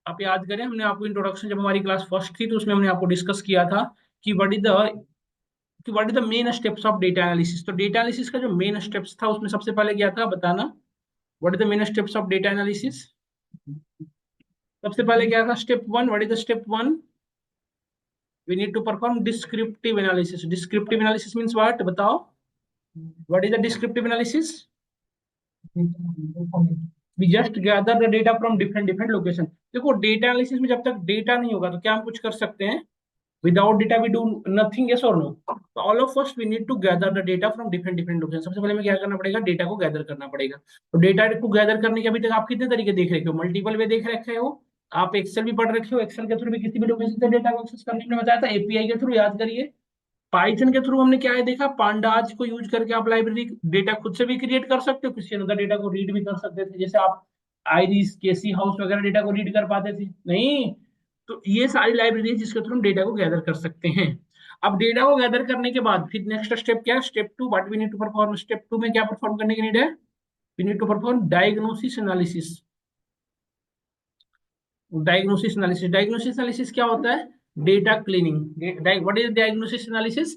आप याद करें, हमने आपको इंट्रोडक्शन जब हमारी क्लास फर्स्ट थी तो उसमें हमने आपको डिस्कस किया था कि what is the main steps of data analysis. तो डेटा एनालिसिस का जो मेन स्टेप्स था उसमें सबसे पहले क्या था बताना। What is the main steps of data analysis? सबसे पहले क्या था? Step one. What is the step one? We need to perform descriptive analysis. Descriptive analysis means what? बताओ। What is the descriptive analysis? We just gather the data from different different location. देखो, data analysis में जब तक data नहीं होगा तो क्या हम कुछ कर सकते हैं? Without data we do nothing, yes और नो? तो all of first we need to gather the data from different different location. सबसे पहले हमें क्या करना पड़ेगा? डेटा को गैदर करना पड़ेगा। तो डेटा को गैदर करने के अभी तक आप कितने तरीके देख रखे हो? मल्टीपल वे देख रखे हो। आप एक्सेल भी पढ़ रखे हो, एक्सेल के थ्रू भी किसी भी लोकेशन से डेटा को एक्सेस करने में बताया था, एपीआई के थ्रू, याद करिए। पाइथन के थ्रू हमने क्या है देखा? पांडाज को यूज करके आप लाइब्रेरी डेटा खुद से भी क्रिएट कर सकते हो, किसी अनदर डेटा को रीड भी कर सकते थे। जैसे आप आइरिस, केसी हाउस वगैरह डेटा को रीड कर पाते थे नहीं? तो ये सारी लाइब्रेरी है जिसके थ्रू हम डेटा को गैदर कर सकते हैं। अब डेटा को गैदर करने के बाद फिर नेक्स्ट स्टेप क्या है? Step two. What we need to perform? Step two में क्या परफॉर्म करने की नीड है? We need to perform diagnosis analysis. Diagnosis analysis, diagnosis analysis क्या होता है? Data cleaning. What is diagnosis analysis?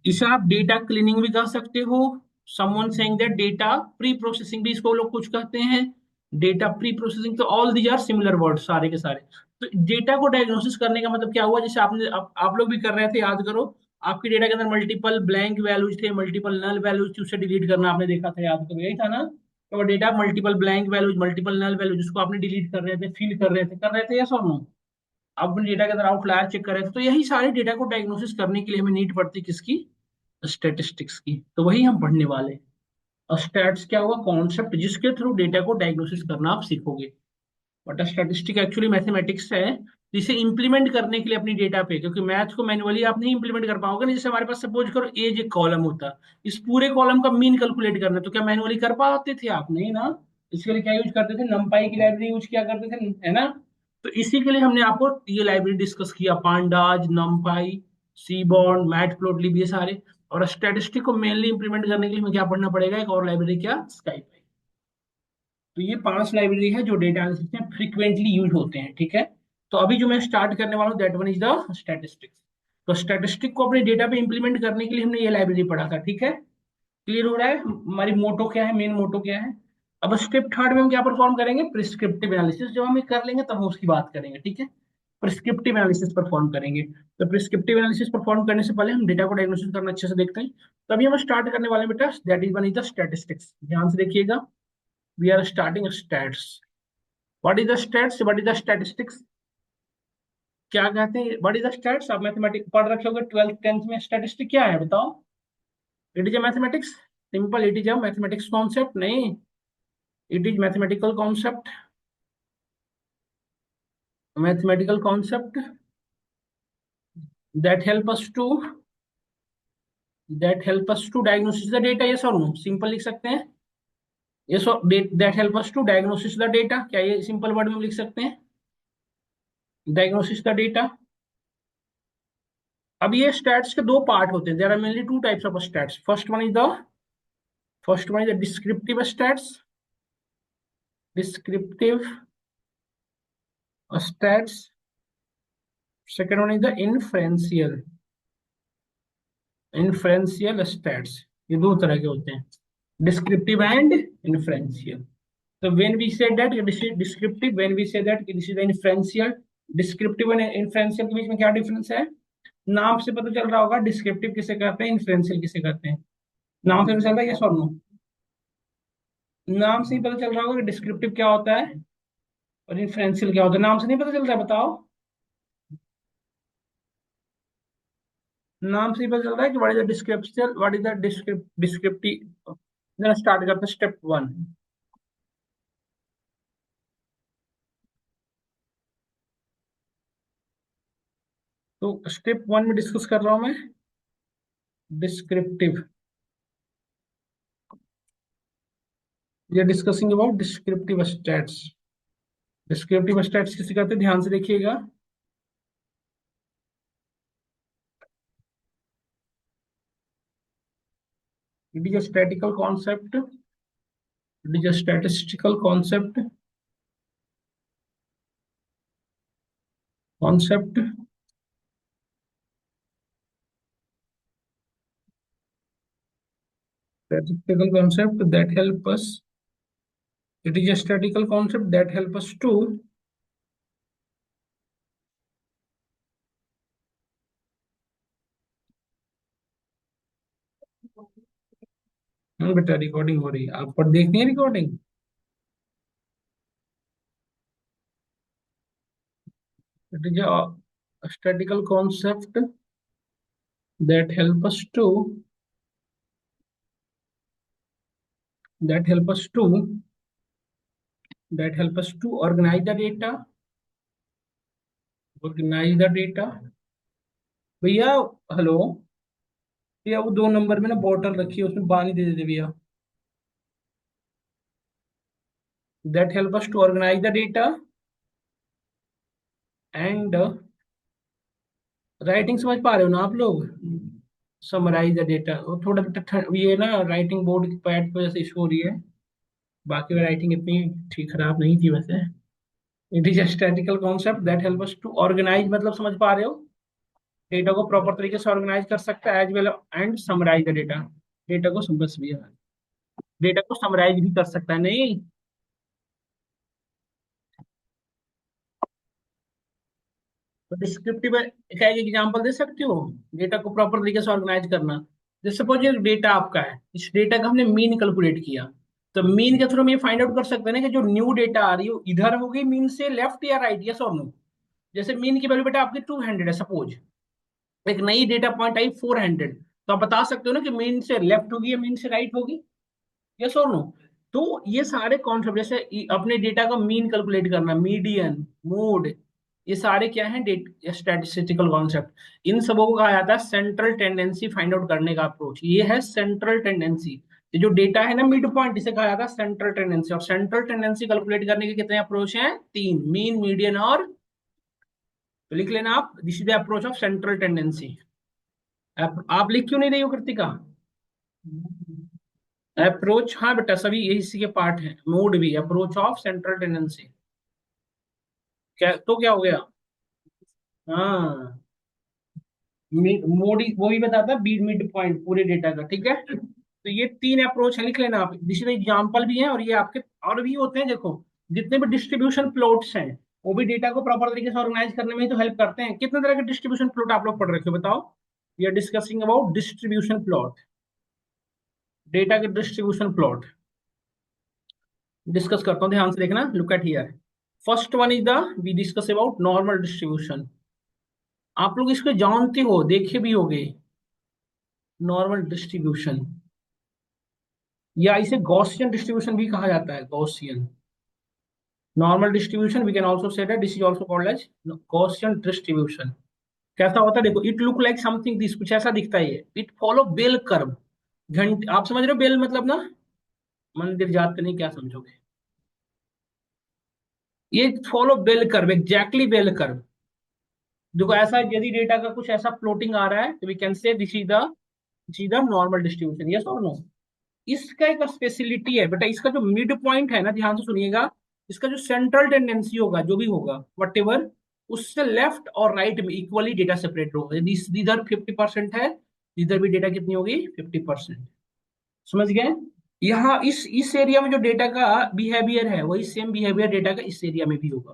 इसे आप डेटा क्लीनिंग भी कर सकते हो। Someone saying that data pre processing भी इसको लोग कुछ कहते हैं। डेटा प्री प्रोसेसिंग, तो all these are similar word सारे के सारे। तो डेटा को डायग्नोसिस करने का मतलब क्या हुआ? जैसे आप लोग भी कर रहे थे, याद करो। आपके डेटा के अंदर मल्टीपल ब्लैंक वैल्यूज थे, मल्टीपल नल वैल्यूज थी, उसे डिलीट करना आपने देखा था, याद करो, यही था ना? तो data multiple blank values, multiple null values, जिसको आपने डिलीट कर रहे थे, फिल कर रहे थे, यस और नो? अब अपने डेटा के अंदर आउटलायर चेक कर रहे थे। तो यही सारे डेटा को डायग्नोसिस करने के लिए हमें नीड पड़ती है किसकी? स्टैटिस्टिक्स की। तो वही हम पढ़ने वाले हैं। स्टैट्स क्या हुआ? कॉन्सेप्ट जिसके थ्रू डेटा को डायग्नोसिस करना आप सीखोगे। बट स्टैटिस्टिक एक्चुअली मैथमेटिक्स है, जिसे इंप्लीमेंट करने के लिए अपनी डेटा पे, क्योंकि मैथ को मैनुअली आप नहीं इंप्लीमेंट कर पाओगे ना। जैसे हमारे पास सपोज करो एज एक कॉलम होता, इस पूरे कॉलम का मीन कैलकुलेट करना, तो क्या मैनुअली कर पाते थे आप? नहीं ना। इसके लिए क्या यूज करते थे? नमपाई की लाइब्रेरी यूज किया करते थे, है ना? तो इसी के लिए हमने आपको ये लाइब्रेरी डिस्कस किया, पांडाज, नमपाई, सीबॉर्न, मैटप्लोटलिब, ये सारे। और स्टैटिस्टिक को मेनली इंप्लीमेंट करने के लिए हमें क्या पढ़ना पड़ेगा? एक और लाइब्रेरी, क्या? स्काईपाई। तो ये 5 लाइब्रेरी है जो डेटा एनालिसिस में फ्रीक्वेंटली यूज होते हैं, ठीक है? तो अभी जो मैं स्टार्ट करने वाला हूँ that one is the statistics. तो स्टैटिस्टिक को अपने डेटा पे इंप्लीमेंट करने के लिए हमने ये लाइब्रेरी पढ़ा था, ठीक है? क्लियर हो रहा है हमारी मोटो क्या है, मेन मोटो क्या है? अब स्टेप थर्ड में हम क्या परफॉर्म करेंगे? Prescriptive analysis. जब हम ये कर लेंगे तब हम उसकी बात करेंगे, ठीक है? प्रिस्क्रिप्टिव एनालिसिस परफॉर्म करेंगे। तो प्रिस्क्रिप्टिव एनालिसिस परफॉर्म करने से पहले हम डेटा को डायग्नोसिस करना अच्छे से देखते हैं। तो अभी हम स्टार्ट करने वाले हैं बेटा, that is one is the statistics. ध्यान से देखिएगा। We are starting stats. What is the stats? What is the statistics? क्या कहते हैं व्हाट इज द स्टैट्स? आप मैथमेटिक्स पढ़ रखे होगे 12th 10th में। स्टैटिस्टिक क्या है बताओ? It is a mathematics. Simple, it is a mathematics concept. नहीं, it is mathematical concept. Mathematical concept that help us to diagnose the data, yes or no? Simple लिख सकते हैं। yes or that help us to diagnose the data, क्या ये simple word में लिख सकते हैं? Diagnosis the data. अब ये स्टैट्स के दो पार्ट होते हैं। There are mainly two types of stats. First one is the descriptive stats. Descriptive stats. Second one is the inferential stats. ये दो तरह के होते हैं, descriptive and inferential. So when we say that this is descriptive, when we say that this is inferential, descriptive and inferential के बीच में क्या difference है? नाम से पता चल रहा होगा डिस्क्रिप्टिव किसे कहते हैं, इन्फ्रेंशियल किसे कहते हैं। नाम से पता चल रहा है, यस और नो? नाम से ही पता चल रहा होगा कि डिस्क्रिप्टिव क्या होता है और इन्फ्रेंशियल क्या होता है। नाम से नहीं पता चल रहा है, बताओ। नाम से ही पता चल रहा है कि what is the descriptive, what is the descriptive. जरा स्टार्ट करते हैं स्टेप वन। तो स्टेप वन में डिस्कस कर रहा हूं मैं डिस्क्रिप्टिव। ये discussing about descriptive stats. Descriptive stats किसे कहते हैं? ध्यान से देखिएगा। It is a statistical concept. It is a statistical concept concept, statistical concept that help us. It is a statistical concept that help us to बेटा recording हो रही है, आप पर देखनी है recording. It is a statistical concept that help us to that help us to that help us to organize the data। भैया, hello भैया, वो 2 नंबर में ना बॉटल रखी है, उसमें पानी दे देते भैया। That help us to organize the data and writing समझ पा रहे हो ना आप लोग? समराइज द डेटा, वो थोड़ा ये ना राइटिंग बोर्ड की पैड की वजह से इशू हो रही है। बाकी राइटिंग इतनी ठीक खराब नहीं थी वैसे। It is a statistical concept that help us to organize, मतलब समझ पा रहे हो? डेटा को प्रॉपर तरीके से ऑर्गेनाइज कर सकता है as well and summarise the data. Data को बस भी है, डेटा को समराइज भी कर सकता है नहीं? तो डिस्क्रिप्टिव का एक एग्जांपल दे सकते हो डेटा को प्रॉपर तरीके से ऑर्गेनाइज करना? जैसे सपोज ये डेटा आपका है, इस डेटा का हमने मीन कैलकुलेट किया, तो मीन के थ्रू हम ये फाइंड आउट कर सकते हैं ना कि जो न्यू डेटा आ रही है वो इधर होगी मीन से लेफ्ट या राइट, यस और नो? जैसे मीन की वैल्यू बेटा आपकी 200 है सपोज, एक नई डेटा पॉइंट आई 400, तो आप बता सकते हो ना कि मीन से लेफ्ट होगी या मीन से राइट होगी, यस और नो? तो ये सारे कॉन्सेप्ट, जैसे अपने डेटा का मीन कैलकुलेट करना, मीडियन, मोड, ये सारे क्या हैं, स्टैटिस्टिकल कॉन्सेप्ट। इन सबों को कहा जाता है सेंट्रल टेंडेंसी फाइंड आउट करने का अप्रोच। ये है सेंट्रल टेंडेंसी। ये जो डेटा है ना मिड पॉइंट, इसे कहा जाता है सेंट्रल टेंडेंसी। और सेंट्रल टेंडेंसी कैलकुलेट करने के कितने अप्रोच हैं? 3, मीन, मीडियन और, तो लिख लेना आप, this is the approach of central tendency. आप लिख क्यों नहीं रही हो कृतिका? अप्रोच, हाँ बेटा सभी यही इसी के पार्ट हैं। मोड भी अप्रोच ऑफ सेंट्रल टेंडेंसी। क्या तो क्या हो गया? हाँ, मोड वो भी बताता है बीट मिड पॉइंट पूरे डेटा का, ठीक है? तो ये 3 अप्रोच है, लिख लेना आप। दूसरे एग्जाम्पल भी हैं और ये आपके और भी होते हैं, देखो जितने भी डिस्ट्रीब्यूशन प्लॉट्स हैं वो भी डेटा को प्रॉपर तरीके से ऑर्गेनाइज करने में ही तो हेल्प करते हैं। कितने तरह के डिस्ट्रीब्यूशन प्लॉट आप लोग पढ़ रखे हो बताओ? We are discussing about distribution plot, data के डिस्ट्रीब्यूशन प्लॉट डिस्कस करता हूँ, ध्यान से देखना, look at here. First one is the, we discuss about normal distribution. आप लोग इसको जानते हो, देखे भी होगे, नॉर्मल डिस्ट्रीब्यूशन, या इसे गॉसियन डिस्ट्रीब्यूशन भी कहा जाता है, Gaussian. Normal distribution we can also say that this is also called as Gaussian distribution. कैसा होता है देखो, it look like something this, कुछ ऐसा दिखता है ये। It follow bell curve. घंटे, आप समझ रहे हो बेल मतलब ना? मंदिर जाते नहीं, क्या समझोगे? ये follow bell curve, exactly bell curve. देखो ऐसा, यदि डेटा का कुछ ऐसा फ्लोटिंग आ रहा है तो we can say this is the normal distribution, yes और नो? इसका एक स्पेशलिटी है बेटा, इसका जो मिड पॉइंट है ना, ध्यान से सुनिएगा, इसका जो सेंट्रल टेंडेंसी होगा जो भी होगा वट एवर, उससे लेफ्ट और राइट में इक्वली डेटा सेपरेट होगा। यदि इधर 50% है, इधर भी डेटा कितनी होगी? 50%। समझ गए? यहाँ इस एरिया में जो डेटा का बिहेवियर है वही सेम बिहेवियर डेटा का इस एरिया में भी होगा।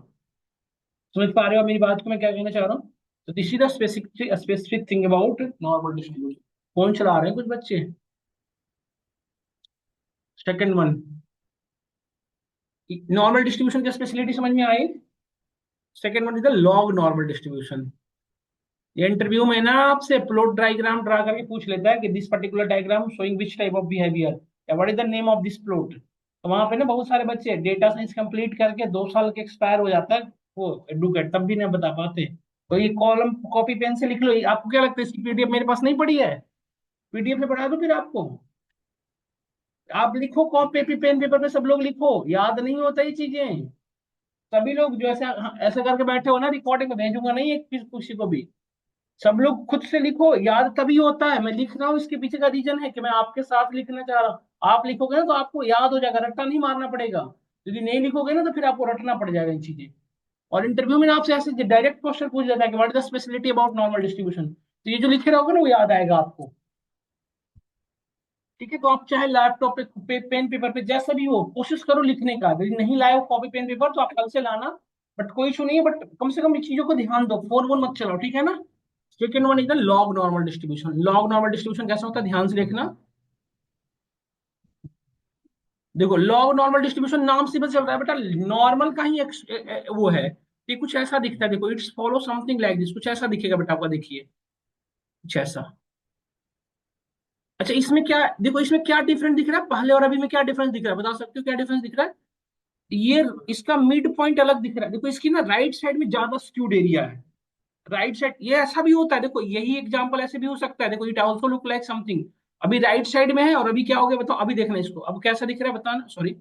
समझ पा रहे हो मेरी बात को, मैं क्या कहना चाह रहा हूँ? तो this is the specific thing about normal distribution. कौन चला रहे हैं कुछ बच्चे? सेकंड वन, नॉर्मल डिस्ट्रीब्यूशन की स्पेशलिटी समझ में आई? Second one is the log normal distribution. ये इंटरव्यू में ना आपसे प्लॉट डायग्राम ड्रा करके पूछ लेता है कि this particular diagram showing which type of behaviour, या what is the name of this plot. तो वहां पे ना बहुत सारे बच्चे डेटा साइंस कंप्लीट करके 2 साल के एक्सपायर हो जाता है वो एडुकेट, तब भी नहीं बता पाते। तो ये कॉलम कॉपी पेन से लिख लो। आपको क्या लगता है इसकी पीडीएफ मेरे पास नहीं पड़ी है? पीडीएफ में पढ़ा दो फिर आपको। आप लिखो कॉपी पेन पेपर पे, सब लोग लिखो, याद नहीं होता ये चीजें। सभी लोग जो ऐसा ऐसा करके बैठे हो ना, रिकॉर्डिंग में भेजूंगा नहीं एक किसी को भी। सब लोग खुद से लिखो, याद तभी होता है। मैं लिख रहा हूँ, इसके पीछे का रीजन है कि मैं आपके साथ लिखना चाह रहा हूँ। आप लिखोगे ना तो आपको याद हो जाएगा, रट्टा नहीं मारना पड़ेगा। यदि नहीं लिखोगे ना तो फिर आपको रटना पड़ जाएगा इन चीजें। और इंटरव्यू में आपसे ऐसे डायरेक्ट क्वेश्चन पूछ जाता है कि what is the speciality about normal distribution, तो ये जो लिखे रहोगे ना वो याद आएगा आपको। ठीक है, तो आप चाहे लैपटॉप पे पेन पेपर पे जैसा भी हो कोशिश करो लिखने का। यदि नहीं लाए हो कॉपी पेन पेपर तो आप कल से लाना, बट कोई इशू नहीं है, बट कम से कम इन चीजों को ध्यान दो, फोन वोन मत चलाओ, ठीक है ना। Second one is the log normal distribution. Log normal distribution कैसा होता है, ध्यान से देखना। देखो लॉग नॉर्मल डिस्ट्रीब्यूशन नाम से पता चल रहा है बेटा, नॉर्मल का ही वो है। ये कुछ ऐसा दिखता है, देखो it's follow something like this, कुछ ऐसा दिखेगा बेटा आपका, देखिए कुछ ऐसा। अच्छा इसमें क्या, देखो इसमें क्या डिफरेंस दिख रहा है पहले और अभी में, क्या डिफरेंस दिख रहा है बता सकते हो, क्या डिफरेंस दिख रहा है। ये इसका मिड पॉइंट अलग दिख रहा है, देखो इसकी ना राइट साइड में ज्यादा स्क्यूड एरिया है। राइट साइड ये ऐसा भी होता है, देखो यही एग्जांपल ऐसे भी हो सकता है, देखो it also look like something. अभी राइट साइड में है और अभी क्या हो गया बताओ, अभी देखना इसको, अब कैसा दिख रहा है बताना, सॉरी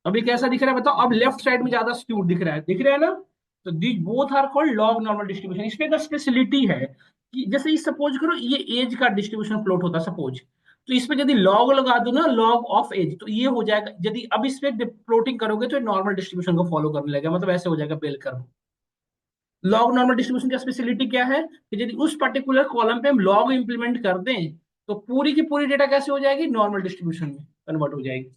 अभी कैसा दिख रहा है बताओ, अब लेफ्ट साइड में ज्यादा स्क्यूड दिख रहा है ना। तो these both are called log normal distribution. इसमें एक स्पेशलिटी है कि जैसे इस सपोज करो ये एज का डिस्ट्रीब्यूशन प्लॉट होता सपोज, तो इस पे यदि लॉग लगा दो ना, लॉग ऑफ एज, तो ये हो जाएगा, यदि अब इस पे प्लॉटिंग करोगे तो नॉर्मल डिस्ट्रीब्यूशन को फॉलो करने लगेगा, मतलब ऐसे हो जाएगा bell curve. Log normal distribution की स्पेशलिटी क्या है कि यदि उस पर्टिकुलर कॉलम पे हम लॉग इंप्लीमेंट कर दें तो पूरी की पूरी डेटा कैसे हो जाएगी, नॉर्मल डिस्ट्रीब्यूशन में कन्वर्ट हो जाएगी।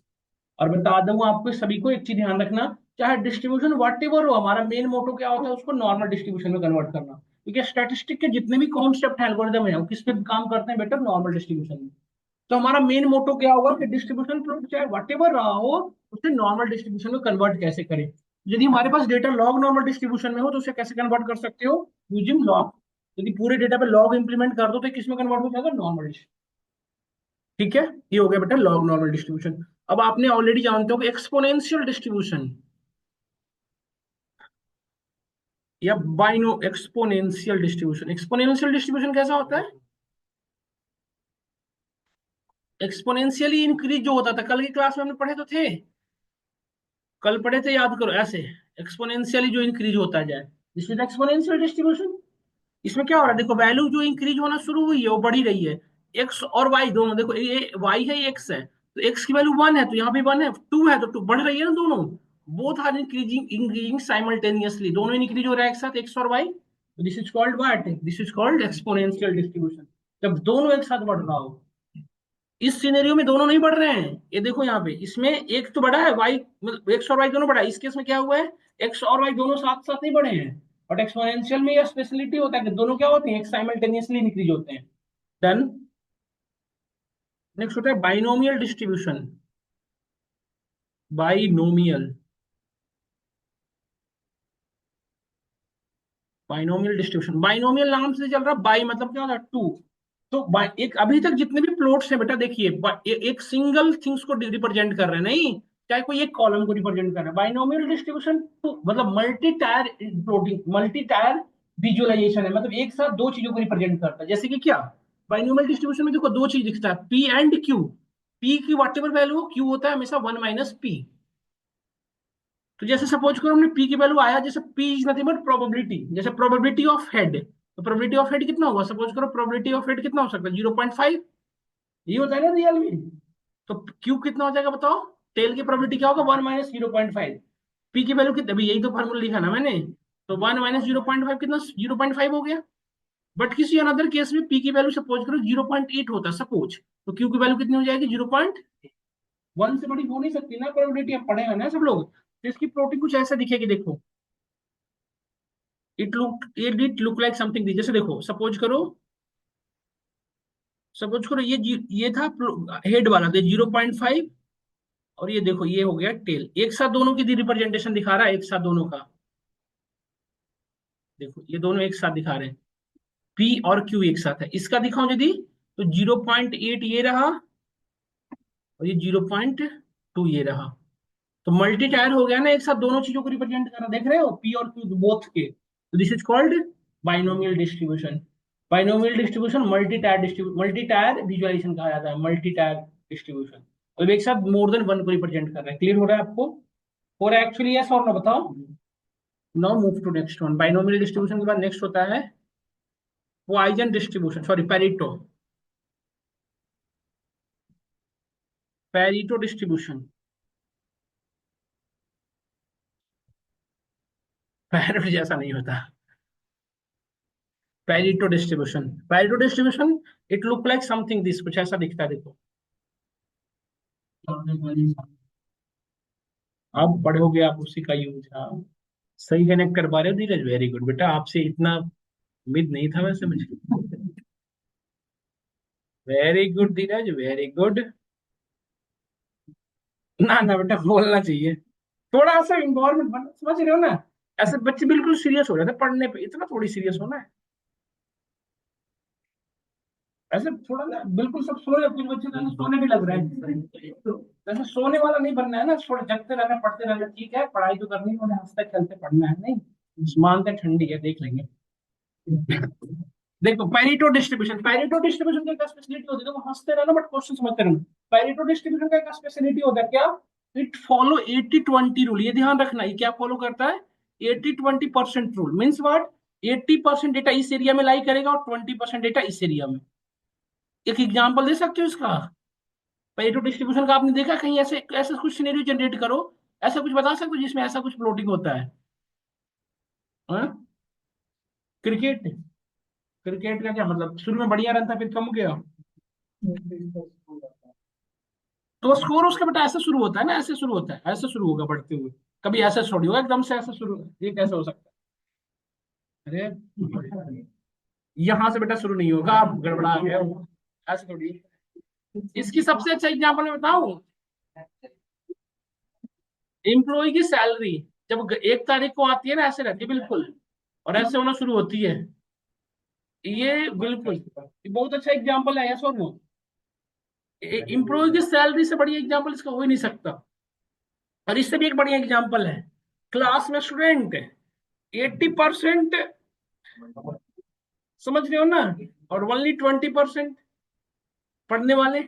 और बता दूं आपको सभी को एक चीज ध्यान रखना, चाहे डिस्ट्रीब्यूशन वट एवर हो, हमारा मेन मोटो क्या होता है, उसको नॉर्मल डिस्ट्रीब्यूशन में कन्वर्ट करना। क्योंकि स्टैटिस्टिक के जितने भी कॉन्सेप्ट है, एल्गोरिदम है, वो किस पे काम करते हैं बेटर, नॉर्मल डिस्ट्रीब्यूशन में। तो हमारा मेन मोटो क्या होगा कि डिस्ट्रीब्यूशन प्लॉट चाहे वट एवर रहा हो, उसे नॉर्मल डिस्ट्रीब्यूशन में कन्वर्ट कैसे करें। यदि हमारे पास डेटा लॉग नॉर्मल डिस्ट्रीब्यूशन में हो तो उसे कैसे कन्वर्ट कर सकते हो, यूजिंग लॉग। यदि पूरे डेटा पे लॉग इंप्लीमेंट कर दो तो किस में कन्वर्ट हो जाएगा, नॉर्मल। ठीक है, ये हो गया बेटा लॉग नॉर्मल डिस्ट्रीब्यूशन। अब आपने ऑलरेडी जानते हो कि एक्सपोनेंशियल डिस्ट्रीब्यूशन या बाइनो एक्सपोनेंशियल डिस्ट्रीब्यूशन, एक्सपोनेंशियल डिस्ट्रीब्यूशन कैसा होता है, एक्सपोनेंशियली इंक्रीज जो होता था, कल की क्लास में हमने पढ़े तो थे, कल पढ़े थे याद करो, ऐसे एक्सपोनेंशियली जो इंक्रीज होता जाए, दिस इज एक्सपोनेंशियल डिस्ट्रीब्यूशन। इसमें क्या हो रहा है, देखो वैल्यू जो इंक्रीज होना शुरू हुई है वो बढ़ी रही है, एक्स और वाई दोनों, देखो ये वाई है ये एक्स है, तो एक्स की वैल्यू वन है तो यहाँ भी वन है, टू है तो टू, बढ़ रही है ना दोनों। Both are increasing increasing simultaneously, दोनों इंक्रीज हो रहा है एक साथ, एक्स और Y, this is called what, this is called exponential distribution. जब दोनों एक साथ बढ़ रहा हो, इस सिनेरियो में दोनों नहीं बढ़ रहे हैं, ये देखो यहाँ पे इसमें एक तो बढ़ा है वाई, मतलब एक्स और वाई दोनों बढ़ा है, इस केस में क्या हुआ है, एक्स और वाई दोनों साथ साथ नहीं बढ़े हैं। बट एक्सपोनेंशियल में यह स्पेशलिटी होता है कि दोनों क्या होते हैं, एक साइमल्टेनियसली इंक्रीज होते हैं। डन। नेक्स्ट होता है binomial distribution. Binomial, binomial distribution, binomial नाम से चल रहा है, बाई मतलब क्या होता है, टू। तो एक अभी तक जितने भी प्लॉट्स हैं बेटा देखिए, एक सिंगल थिंग्स को रिप्रेजेंट कर रहे हैं, नहीं चाहे कोई एक कॉलम को रिप्रेजेंट कर रहा है। बाइनोमियल डिस्ट्रीब्यूशन तो मतलब multi tier plotting, multi tier visualisation है, मतलब एक साथ दो चीजों को रिप्रेजेंट करता है। जैसे कि क्या, बाइनोमियल डिस्ट्रीब्यूशन में देखो दो चीज दिखता है, पी एंड क्यू। पी की वट एवर वैल्यू हो, क्यू होता है हमेशा वन माइनस पी। तो जैसे सपोज करो हमने पी की वैल्यू आया, जैसे P is nothing but probability, जैसे प्रोबेबिलिटी ऑफ हेड, तो प्रोबेबिलिटी ऑफ हेड कितना होगा, सपोज करो प्रोबेबिलिटी ऑफ हेड कितना हो सकता है, 0.5, ये होता है ना रियल में। तो क्यू कितना हो जाएगा बताओ, टेल की प्रोबेबिलिटी क्या होगा, 1 - 0.5। पी की वैल्यू कितनी, अभी यही तो फार्मूला लिखा ना मैंने, तो 1 - 0.5 कितना, 0.5 हो गया। बट किसी अनदर केस में पी की वैल्यू सपोज करो 0.8 होता सपोज, तो क्यू की वैल्यू कितनी हो जाएगी, 0.1 से बड़ी हो नहीं सकती ना प्रोबेबिलिटी, हम पढ़े हैं ना सब लोग। तो इसकी प्रोटीन कुछ ऐसा दिखेगी, देखो इट लुक लाइक समथिंग, जैसे देखो सपोज करो ये था हेड वाला, तो 0.5, और ये देखो ये हो गया टेल, एक साथ दोनों की रिप्रेजेंटेशन दिखा रहा है, एक साथ दोनों का, देखो ये दोनों एक साथ दिखा रहे हैं, पी और क्यू एक साथ है, इसका दिखाओ यदि, तो 0.8 ये रहा और ये 0.2 ये रहा, तो मल्टी टायर हो गया ना, एक साथ दोनों चीजों को रिप्रेजेंट कर रहा, देख रहे हो पी और क्यू बोथ के, तो this is called binomial distribution. Binomial distribution multi tier visualisation कहा जाता है, मल्टी टायर डिस्ट्रीब्यूशन, तो एक साथ मोर देन वन को रिप्रेजेंट कर रहा है। क्लियर हो रहा है आपको, और एक्चुअली यस और नो बताओ। Now move to next one, binomial distribution के बाद नेक्स्ट होता है Poisson distribution, sorry Pareto, Pareto distribution. Pareto जैसा नहीं होता। Pareto distribution it look like something this, कुछ ऐसा दिखता है देखो। आप पढ़ोगे आप उसी का यूज। हाँ, सही कनेक्ट कर पा रहे हो धीरज, वेरी गुड बेटा, आपसे इतना उम्मीद नहीं था वैसे मुझे। वेरी गुड धीरज, वेरी गुड। ना ना बेटा, बोलना चाहिए। थोड़ा सा इन्वॉल्वमेंट बन, समझ रहे हो ना। ऐसे बच्चे बिल्कुल सीरियस हो रहे थे पढ़ने पे, इतना थोड़ी सीरियस होना है। ऐसे थोड़ा ना बिल्कुल सब सो रहे, कुछ बच्चे तो सोने भी लग रहे हैं। तो जैसे सोने वाला नहीं बनना है ना, थोड़ा जगते रहना, पढ़ते रहना। ठीक है, पढ़ाई तो करनी है, उन्हें हंसते खेलते पढ़ना है, नहीं मानते ठंडी है, देख लेंगे। देखो पैरेटो डिस्ट्रीब्यूशन की एक स्पेशलिटी होती है, देखो हंसते रहना बट क्वेश्चन समझते रहना। पैरेटो डिस्ट्रीब्यूशन का एक स्पेशलिटी होता है क्या, इट फॉलो 80-20 रूल, ये ध्यान रखना, ये क्या फॉलो करता है, 80-20% रूल। मीन्स व्हाट, 80% डेटा इस एरिया में लाई करेगा और 20% डेटा इस एरिया में। एक एग्जांपल दे सकते हो इसका, पैरेटो डिस्ट्रीब्यूशन का आपने देखा कहीं, ऐसे ऐसा कुछ सिनेरियो जनरेट करो, ऐसा कुछ बता सकते हो जिसमें ऐसा कुछ प्लॉटिंग होता है। हाँ? क्रिकेट, क्रिकेट का क्या मतलब, शुरू में बढ़िया रन था फिर कम गया। तो स्कोर उसका बेटा ऐसे शुरू होता है ना, ऐसे शुरू होता है, ऐसे शुरू होगा बढ़ते हुए, कभी ऐसे थोड़ी होगा एकदम से ऐसे शुरू, ये कैसे हो सकता है। अरे यहाँ से बेटा शुरू नहीं होगा, आप गड़बड़ा गए हो, ऐसे थोड़ी। इसकी सबसे अच्छा एग्जांपल मैं बताऊं, एम्प्लॉय की सैलरी जब 1 तारीख को आती है ना, ऐसे रहती है बिल्कुल, और ऐसे होना शुरू होती है। ये बिल्कुल, ये बहुत अच्छा एग्जांपल है, ऐसा नो। एम्प्लॉय की सैलरी से बढ़िया एग्जांपल इसका हो ही नहीं सकता। और इससे भी एक बढ़िया एग्जांपल है, क्लास में स्टूडेंट 80% समझ रहे हो ना, और ओनली 20% पढ़ने वाले।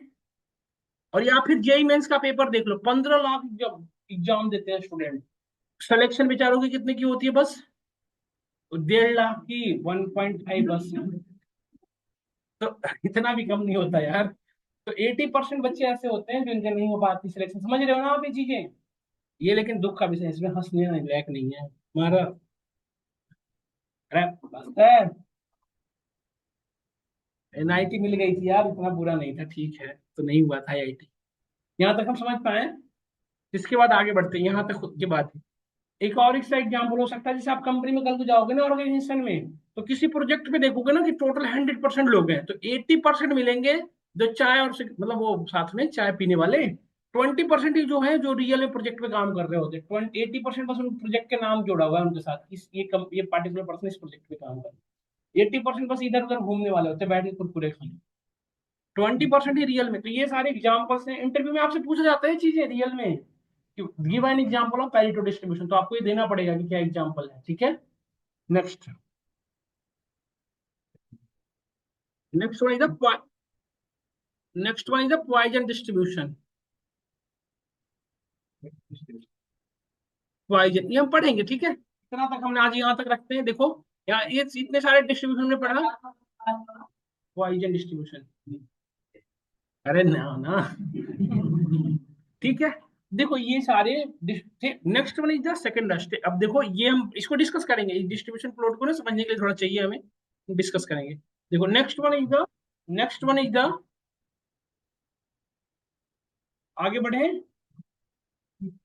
और या फिर जेई मेंस का पेपर देख लो, 15 लाख एग्जाम एग्जाम देते हैं स्टूडेंट, सिलेक्शन बेचारों की कितने की होती है बस, 1.5 लाख की, 1.5 बस। तो इतना भी कम नहीं होता यार। तो 80% बच्चे ऐसे होते हैं जिनके नहीं हो पाती सिलेक्शन, समझ रहे हो ना आप ये चीजें। ये लेकिन दुख का विषय है, इसमें हंसने लायक नहीं है हमारा। अरे बस है, एनआईटी मिल गई थी यार, इतना बुरा नहीं था, ठीक है, तो नहीं हुआ था आईआईटी। यहाँ तक हम समझ पाए। इसके बाद आगे बढ़ते हैं, यहाँ तक खुद की बात है। एक और इसका एग्जाम्पल हो सकता है, जैसे आप कंपनी में कल को जाओगे ना ऑर्गेनाइजेशन में, तो किसी प्रोजेक्ट पे देखोगे ना कि टोटल 100% लोग हैं, तो 80% मिलेंगे जो चाय और मतलब वो साथ में चाय पीने वाले, 20% ही जो है जो रियल में प्रोजेक्ट पे काम कर रहे होते हैं। 80% बस उन प्रोजेक्ट के नाम जोड़ा हुआ है उनके साथ, ये पार्टिकुलर पर्सन इस प्रोजेक्ट पे काम कर रहा है। 80% बस इधर उधर घूमने वाले होते हैं, बैठ के कुरकुरे खाने। 20% ही रियल में। तो ये सारे एग्जाम्पल्स हैं, इंटरव्यू में आपसे पूछा जाता है चीजें रियल में, give an example of Pareto distribution, तो आपको ये देना पड़ेगा कि क्या एग्जांपल है, ठीक है। Next, next one is the next one is the Poisson distribution. Poisson ये हम पढ़ेंगे, ठीक है, इतना तक हमने आज यहाँ तक रखते हैं। देखो यहाँ ये इतने सारे डिस्ट्रीब्यूशन हमने पढ़ा, पॉइजन डिस्ट्रीब्यूशन, अरे ना ना, ठीक है। देखो ये सारे, next one is the second step. अब देखो ये हम इसको डिस्कस करेंगे, डिस्ट्रीब्यूशन प्लॉट को ना समझने के लिए थोड़ा चाहिए हमें, डिस्कस करेंगे। देखो नेक्स्ट वन इज द, आगे बढ़े।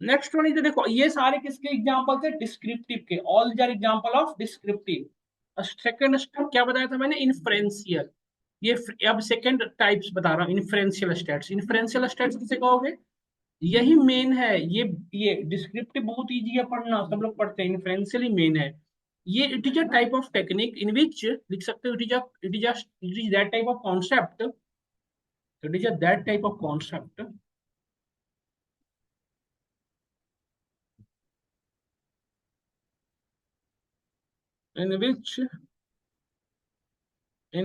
नेक्स्ट वन इज, देखो ये सारे किसके एग्जांपल थे, डिस्क्रिप्टिव के, all are example of descriptive. Second step क्या बताया था मैंने, इन्फ्रेंशियल। ये अब सेकंड टाइप्स बता रहा हूँ, इन्फ्रेंशियल स्टेट्स। इन्फ्रेंशियल स्टेट्स किसे कहोगे, यही मेन है। ये डिस्क्रिप्टिव बहुत इजी है पढ़ना, सब लोग पढ़ते हैं, इन्फ्रेंशियल ही मेन है। ये it is a type of technique in which, लिख सकते हो, it is that type of concept, it is that type of concept in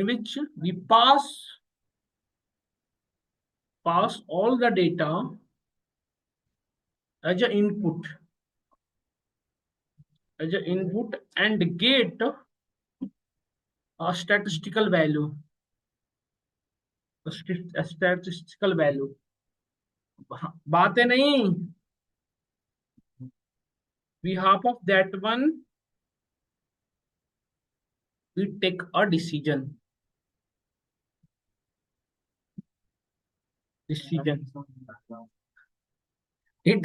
which we pass all the data as a input and get a statistical value। बातें नहीं, we half of that one we take a decision. It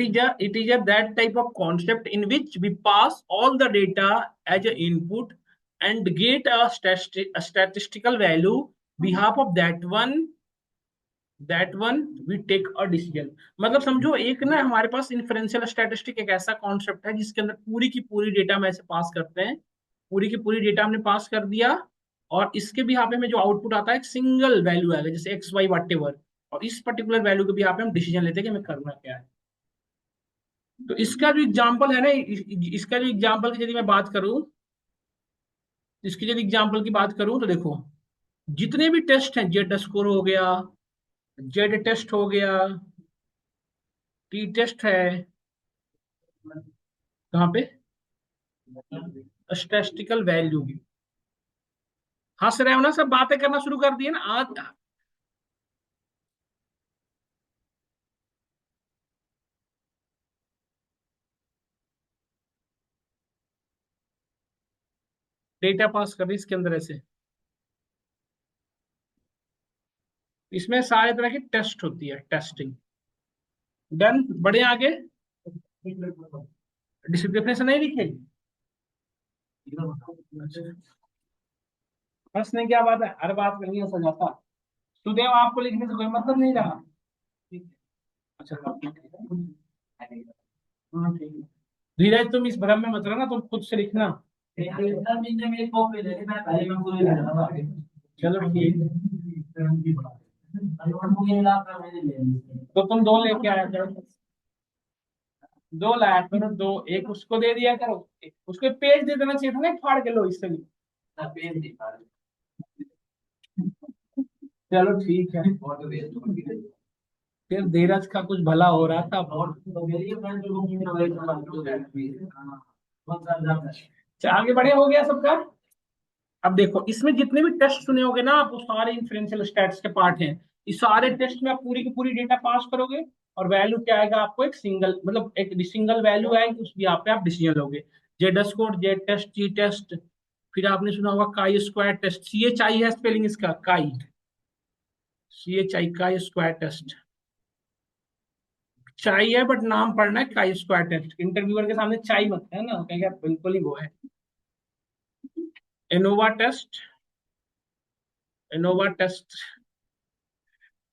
is a that type of concept in which we pass all the data as an input and get a statistical value. Behalf of that one we take a decision. मतलब समझो एक ना हमारे पास inferential statistic एक ऐसा concept है जिसके अंदर पूरी की पूरी डेटा हम ऐसे पास करते हैं, पूरी की पूरी डेटा हमने पास कर दिया, और इसके भी यहाँ पे हमें जो आउटपुट आता है एक सिंगल वैल्यू आएगा, जैसे एक्स वाई वट एवर, और इस पर्टिकुलर वैल्यू के भी यहाँ पे हम डिसीजन लेते हैं कि हमें करना क्या है। तो इसका जो एग्जाम्पल है ना, इसका जो एग्जाम्पल की यदि मैं बात करूं, इसकी यदि एग्जाम्पल की बात करूं तो देखो, जितने भी टेस्ट हैं, जेड स्कोर हो गया, जेड टेस्ट हो गया, टी टेस्ट है, कहाँ पे, स्टैटिस्टिकल वैल्यू। हंस रहे हो ना, सब बातें करना शुरू कर दिए ना आज। डेटा पास कर रही इसके अंदर ऐसे, इसमें सारे तरह की टेस्ट होती है, टेस्टिंग। डन, बढ़े आगे। डिफिनेशन नहीं लिखेगी, हंसने क्या बात है, हर बात में नहीं हंसा जाता। सुदेव आपको लिखने से कोई मतलब नहीं रहा। अच्छा, हाँ ठीक है। धीरज तुम इस भ्रम में मत रहना, तुम खुद से लिखना। चलो ठीक है। तो तुम दो लेके आया करो, दो लाया करो, दो, एक उसको दे दिया करो, उसको पेज दे देना चाहिए था ना, फाड़ के लो इससे भी। चलो ठीक है, फिर धीरज का कुछ भला हो रहा था। अच्छा, आगे बढ़े, हो गया सबका। अब देखो, इसमें जितने भी टेस्ट सुने होगे ना आप, वो सारे इंफरेंशियल स्टैट्स के पार्ट हैं। इस सारे टेस्ट में आप पूरी की पूरी डेटा पास करोगे, और वैल्यू क्या आएगा आपको, एक सिंगल, मतलब एक सिंगल वैल्यू आएगी, उस यहाँ पे आप डिसीजन लोगे। Z score, Z test, G test, फिर आपने सुना होगा chi square test, C H I है स्पेलिंग इसका, काई, सी एच आई, काई स्क्वायर टेस्ट। चाई है बट नाम पढ़ना है काई स्क्वायर टेस्ट, इंटरव्यूअर के सामने चाई मत है ना, कहेंगे बिल्कुल ही वो है। ANOVA test, ANOVA test,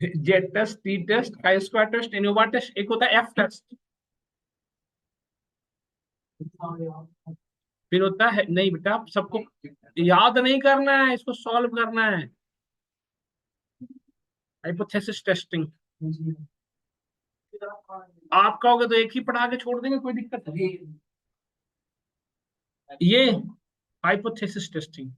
Z test, T test, chi square test, ANOVA test, एक होता है एफ टेस्ट। फिर होता है, नहीं बेटा सबको याद नहीं करना है, इसको सॉल्व करना है, हाइपोथेसिस टेस्टिंग। आप कहोगे तो एक ही पढ़ा के छोड़ देंगे, कोई दिक्कत नहीं। ये हाइपोथेसिस टेस्टिंग,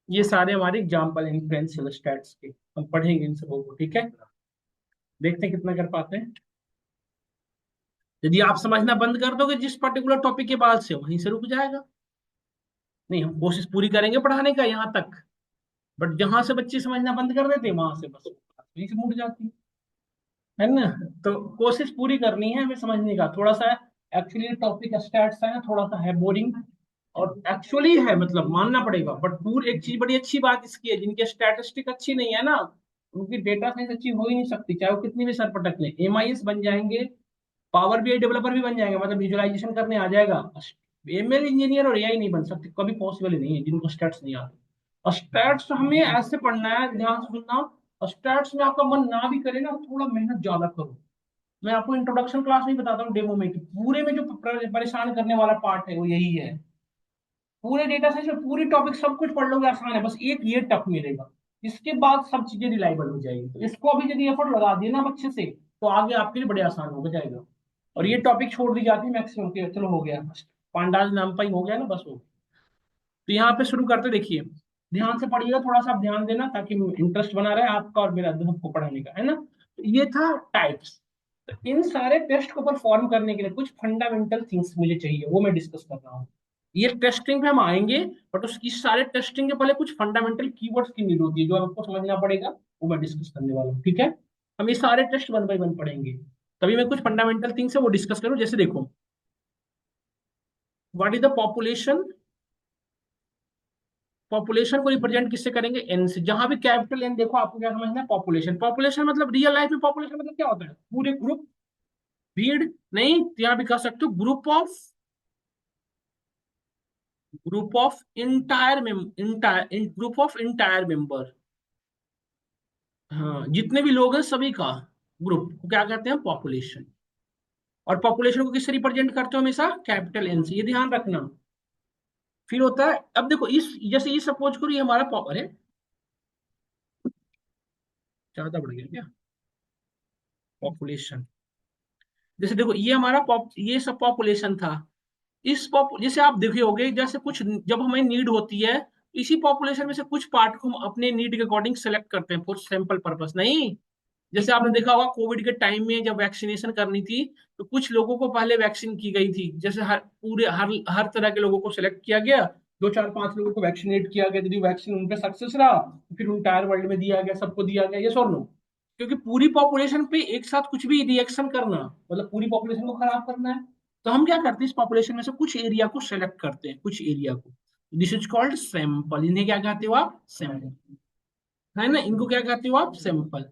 ये सारे हमारे एग्जाम्पल हैं इंफ्रेंशियल स्टैट्स के, हम पढ़ेंगे इन सबको, ठीक है। देखते हैं कितना कर पाते हैं। यदि आप समझना बंद कर दोगे जिस पर्टिकुलर टॉपिक के बाद से, वहीं से रुक जाएगा। नहीं, हम कोशिश पूरी करेंगे पढ़ाने का यहाँ तक, बट जहां से बच्चे समझना बंद कर देते, वहां से बस वहीं से मुड़ जाती है ना। तो कोशिश पूरी करनी है हमें समझने का थोड़ा सा। एक्चुअली टॉपिक स्टैट्स है ना, थोड़ा सा है बोरिंग, और एक्चुअली है, मतलब मानना पड़ेगा, बट पूरी एक चीज, बड़ी अच्छी बात इसकी है, जिनकी स्टैटिस्टिक अच्छी नहीं है ना, उनकी डेटा साइंस अच्छी हो ही नहीं सकती, चाहे वो कितनी भी सर पटक ले। एमआईएस बन जाएंगे, पावर बीआई डेवलपर भी बन जाएंगे, मतलब विजुअलाइजेशन करने आ जाएगा, एमएल इंजीनियर और एआई नहीं बन सकते, कभी पॉसिबल ही नहीं है जिनको स्टैट्स नहीं आते। और स्टैट्स हमें ऐसे पढ़ना है, ध्यान से सुनना, स्टैट्स में आपका मन ना भी करे ना, थोड़ा मेहनत ज्यादा करो। मैं आपको इंट्रोडक्शन क्लास नहीं बताता हूँ, डेमो में, कि पूरे में जो परेशान करने वाला पार्ट है वो यही है। पूरे डेटा साइंस में पूरी टॉपिक सब कुछ पढ़ लोगे, आसान है, बस एक ये टफ मिलेगा, इसके बाद सब चीजें रिलायबल हो जाएगी। तो इसको अभी यदि एफर्ट लगा दिए ना आप अच्छे से, तो आगे आपके लिए बड़े आसान हो जाएगा। और ये टॉपिक छोड़ दी जाती है मैक्सिमम के, चलो हो गया, पांडाल नाम का ही हो गया ना, बस हो। तो यहाँ पे शुरू करते, देखिए ध्यान से पढ़िएगा, थोड़ा सा आप ध्यान देना, ताकि इंटरेस्ट बना रहे आपका और मेरा सबको पढ़ाने का, है ना। तो ये था टाइप्स। तो इन सारे टेस्ट को परफॉर्म करने के लिए कुछ फंडामेंटल थिंग्स मुझे चाहिए, वो मैं डिस्कस कर रहा हूँ। ये टेस्टिंग पे हम आएंगे, बट उसकी सारे टेस्टिंग के पहले कुछ फंडामेंटल कीवर्ड्स की नीड होती है, जो आपको समझना पड़ेगा, वो मैं डिस्कस करने वाला हूँ, ठीक है। हम ये सारे टेस्ट वन बाय वन पढ़ेंगे, तभी मैं कुछ फंडामेंटल थिंग्स है वो डिस्कस करूँ। जैसे देखो, what is the population, population को रिप्रेजेंट किससे करेंगे, एन से। जहां भी कैपिटल एन देखो आपको क्या समझना है, पॉपुलेशन। पॉपुलेशन मतलब रियल लाइफ में पॉपुलेशन मतलब क्या होता है, पूरे ग्रुप, भीड़ नहीं, तो यहाँ भी कह सकते हो group of, group of entire entire group of entire member. हाँ, जितने भी लोग हैं सभी का ग्रुप को क्या कहते हैं, पॉपुलेशन। और पॉपुलेशन को किससे रिप्रेजेंट करते हो, हमेशा कैपिटल एन से, ये ध्यान रखना। फिर होता है, अब देखो इस, जैसे ये सपोज करो ये हमारा पॉपर है, ज्यादा बढ़ गया क्या, पॉपुलेशन। जैसे देखो ये हमारा ये सब पॉपुलेशन था। इस पॉप जैसे आप देखे होगे, जैसे कुछ जब हमें नीड होती है, इसी पॉपुलेशन में से कुछ पार्ट को हम अपने नीड के अकॉर्डिंग सेलेक्ट करते हैं फॉर सैंपल पर्पस, नहीं। जैसे आपने देखा होगा कोविड के टाइम में जब वैक्सीनेशन करनी थी, तो कुछ लोगों को पहले वैक्सीन की गई थी, जैसे हर तरह के लोगों को सिलेक्ट किया गया, दो चार पांच लोगों को वैक्सीनेट किया गया, यदि वैक्सीन उन पे सक्सेस रहा तो फिर इंटायर वर्ल्ड में दिया गया, सबको दिया गया, ये और नो। क्योंकि पूरी पॉपुलेशन पे एक साथ कुछ भी रिएक्शन करना मतलब पूरी पॉपुलेशन को खराब करना है। तो हम क्या करते हैं, इस पॉपुलेशन में से कुछ एरिया को सेलेक्ट करते हैं, कुछ एरिया को। This is called sample. इन्हें क्या कहते हो आप, सैंपल, है ना, इनको क्या कहते हो आप, सैंपल।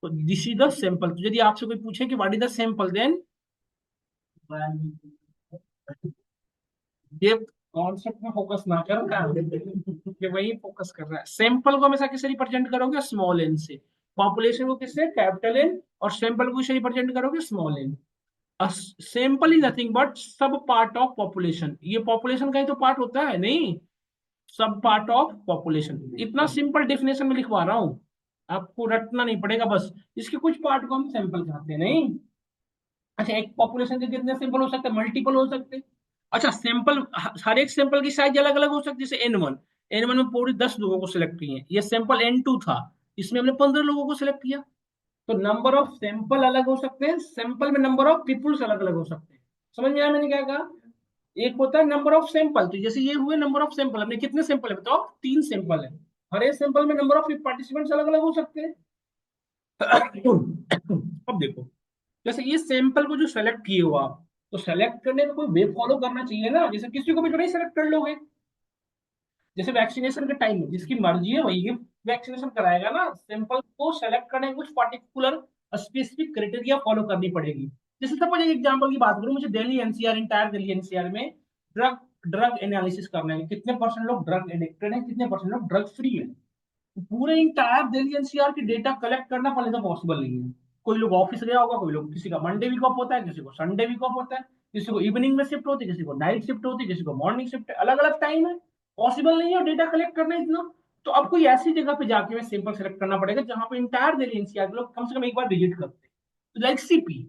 तो दिस इज द सैंपल। तो यदि आपसे कोई पूछे कि what is the sample, then ये कॉन्सेप्ट में फोकस ना कर, ये वही फोकस कर रहा है। सैंपल को हमेशा किससे रिप्रेजेंट करोगे, स्मॉल एन से। पॉपुलेशन को किससे, कैपिटल एन। और सैंपल को किससे रिप्रेजेंट करोगे, small N. Sample is nothing but sub part of population. ये पॉपुलेशन का ही तो पार्ट होता है, नहीं, सब पार्ट ऑफ पॉपुलेशन। इतना सिंपल डेफिनेशन में लिखवा रहा हूं, आपको रटना नहीं पड़ेगा बस। इसके कुछ पार्ट को हम सैंपल कहते हैं, नहीं। अच्छा, एक पॉपुलेशन के कितने सैंपल हो सकते हैं, मल्टीपल हो सकते हैं। अच्छा, सैंपल, हर एक सैंपल की साइज अलग अलग हो सकती है। जैसे एन वन में पूरी 10 लोगों को सिलेक्ट किए, ये सैंपल N2 था, इसमें हमने 15 लोगों को सिलेक्ट किया। तो नंबर ऑफ सैंपल अलग हो सकते हैं, सैंपल में नंबर ऑफ पीपुल्स अलग अलग हो सकते हैं। समझ में आया मैंने क्या कहा। एक होता है नंबर ऑफ सैंपल, तो जैसे ये हुए नंबर ऑफ सैंपल, हमने कितने सैंपल है बताओ, 3 सैंपल है। हर एक सैंपल में नंबर ऑफ पार्टिसिपेंट्स अलग अलग हो सकते हैं। अब देखो, जैसे ये सैंपल को जो सेलेक्ट किए हो आप, तो सेलेक्ट करने का कोई वे फॉलो करना चाहिए ना, जैसे किसी को भी तो नहीं सेलेक्ट कर लोगे। जैसे वैक्सीनेशन के टाइम में जिसकी मर्जी है वही वैक्सीनेशन कराएगा ना। सैंपल को सेलेक्ट करने में कुछ पर्टिकुलर स्पेसिफिक क्राइटेरिया फॉलो करनी पड़ेगी। जैसे सपोज एक एग्जांपल की बात करूं, मुझे Delhi NCR, entire Delhi NCR में ड्रग ड्रग एनालिसिस करना है, कितने परसेंट लोग ड्रग एडिक्टेड है, कितने परसेंट लोग ड्रग फ्री है। पूरे इंटायर दिल्ली एनसीआर की डेटा कलेक्ट करना पहले तो पॉसिबल नहीं है। कोई लोग ऑफिस गया होगा, कोई लोग, किसी का मंडे वीक ऑफ होता है, किसी को संडे वीक ऑफ होता है, किसी को इवनिंग में शिफ्ट होती है, किसी को नाइट शिफ्ट होती है, किसी को मॉर्निंग शिफ्ट, अलग अलग टाइम है। पॉसिबल नहीं है डेटा कलेक्ट करना इतना। तो अब कोई ऐसी जगह पे जाके मैं सैंपल सेलेक्ट करना पड़ेगा जहां पे इंटायर दिल्ली एनसीआर के लोग कम से कम एक बार विजिट करते हैं। तो लाइक सीपी,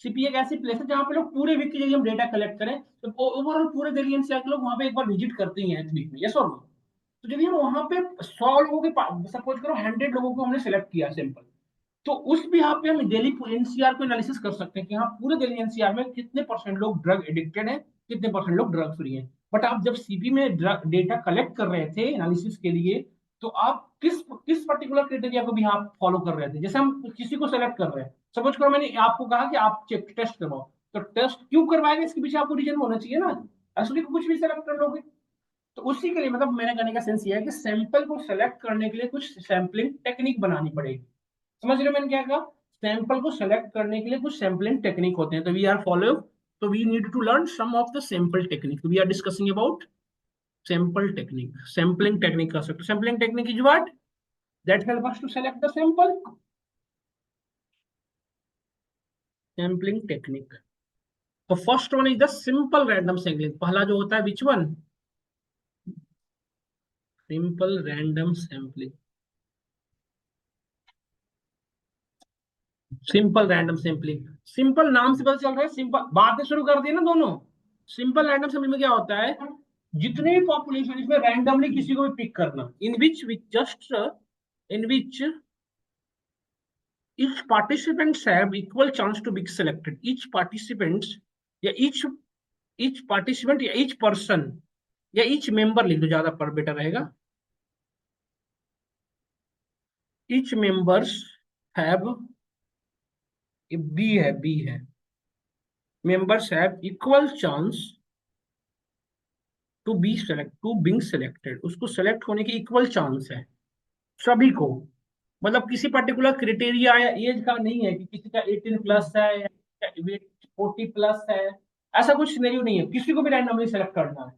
सीपी एक ऐसी प्लेस है जहाँ पे लोग पूरे वीक की जगह हम डेटा कलेक्ट करें, तो ओवरऑल पूरे दिल्ली एनसीआर के लोग वहां पे एक बार विजिट करते ही हैं वीक में, यस और नो। तो जब हम वहां पे 100 लोगों के, सपोज करो 100 लोगों को हमने सेलेक्ट किया सैंपल, तो उस भी यहाँ पे हम दिल्ली एनसीआर को एनालिसिस कर सकते हैं कि हाँ पूरे दिल्ली एनसीआर में कितने परसेंट लोग ड्रग एडिक्टेड हैं, कितने परसेंट लोग ड्रग फ्री हैं। बट आप जब सीपी में डेटा कलेक्ट कर रहे थे एनालिसिस के लिए, तो आप किस किस पर्टिकुलर क्राइटेरिया को भी आप फॉलो कर रहे थे। जैसे हम किसी को सेलेक्ट कर रहे हैं, सपोज करो मैंने आपको कहा कि आप चेक टेस्ट करवाओ, तो टेस्ट क्यों करवाएंगे, इसके पीछे आपको रीजन होना चाहिए ना। असली को कुछ भी सेलेक्ट कर लोगे। तो उसी के लिए मतलब मेरे कहने का सेंस ये है कि सैंपल को सेलेक्ट करने के लिए कुछ सैंपलिंग टेक्निक बनानी पड़ेगी। समझ रहे हो मैंने क्या कहा, सैंपल को सेलेक्ट करने के लिए कुछ सैंपलिंग टेक्निक होते हैं, तो वी आर फॉलो, तो we need to learn some of the sample technique, we are discussing about sample technique. Sampling technique कर सकते, sampling technique is what, that help us to select the sample. Sampling technique, तो first one is the simple random sampling, पहला जो होता है which one, simple random sampling. Simple random sampling, simple नाम से पता चल रहा है, सिंपल बातें शुरू कर दी ना दोनों। सिंपल रैंडम सैंपलिंग में क्या होता है, जितने भी पॉपुलेशन इसमें रैंडमली किसी को भी पिक करना, इन विच each participants have equal chance to be selected, each participants या each participant या each person या each member लिख दो, ज्यादा पर बेटर रहेगा। each members have, बी है, members have equal chance to being selected, उसको सेलेक्ट होने की इक्वल चांस है सभी को। मतलब किसी पर्टिकुलर क्राइटेरिया या एज का नहीं है कि किसी का 18 प्लस है या 40 प्लस है, ऐसा कुछ सिनेरियो नहीं है, किसी को भी रैंडमली सेलेक्ट करना है।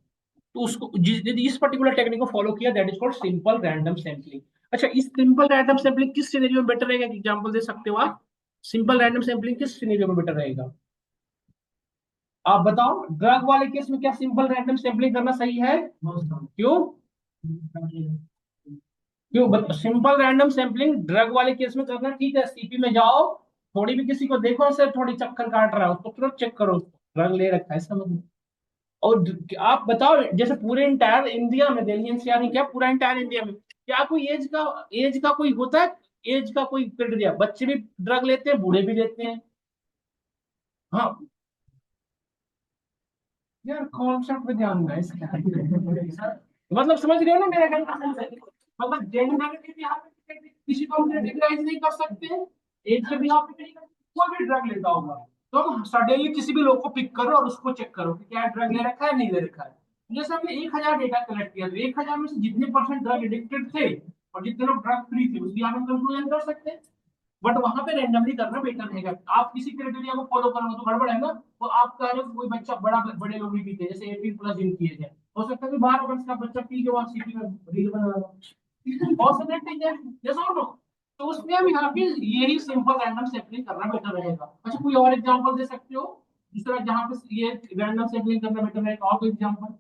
तो उसको यदि इस पर्टिकुलर टेक्निक को फॉलो किया, that is called simple random sampling. अच्छा, इस सिंपल रैंडम सैंपलिंग किस सिनेरियो में बेटर रहेगा, एग्जांपल दे सकते हो आप? सिंपल रैंडम सैंपलिंग किस सिनेरियो में बेटर रहेगा, आप बताओ? ड्रग वाले केस में क्या सिंपल रैंडम सैंपलिंग करना सही है? क्यों? क्यों सिंपल रैंडम सैंपलिंग ड्रग वाले केस में करना ठीक है, सीपी में जाओ, थोड़ी भी किसी को देखो सर थोड़ी चक्कर काट रहा है, उसको तुरंत चेक करो, उसको ड्रग ले रखा है समझ लो। और आप बताओ, जैसे पूरे इंटायर इंडिया में, दिल्ली एनसीआर नहीं, क्या पूरा इंटायर इंडिया में क्या कोई एज का कोई होता है? एज का कोई क्राइटेरिया? बच्चे भी ड्रग लेते हैं, बूढ़े भी लेते हैं। हाँ यार, कॉन्सेप्ट पे ध्यान दें इसका। मतलब समझ रहे हो ना मेरा कहने का sense? मतलब जेन्युइनली यहाँ पे किसी को हम कैटेगराइज नहीं कर सकते, एज के भी यहाँ पे नहीं कर सकते, कोई भी ड्रग लेता होगा तो हम सडनली किसी भी लोग को पिक करो और उसको चेक करो कि क्या ड्रग ले रखा है नहीं ले रखा है। जैसे हमने 1000 डेटा कलेक्ट किया, तो 1000 में से जितने परसेंट ड्रग एडिक्टेड थे और जितने लोग ड्रग फ्री थे, उसकी हम कंक्लूजन कर सकते हैं। बट वहां पे रैंडमली करना बेटर रहेगा। आप किसी क्राइटेरिया को फॉलो करोगे तो गड़बड़ है ना। तो आप कह रहे हो कि कोई बच्चा बड़े लोग भी पीते हैं, जैसे 18 प्लस जिनकी एज है, हो सकता है कि 12 वर्ष का बच्चा पी के वहां सिटी में रील बना रहा हो, पॉसिबिलिटी है, यस और नो? तो उसमें हम यहाँ पे यही सिंपल रैंडम सैम्पलिंग करना बेटर रहेगा। अच्छा, कोई और एग्जांपल दे सकते हो जिस तरह जहाँ पे ये रैंडम सैम्पलिंग करना बेटर रहेगा, और कोई एग्जांपल?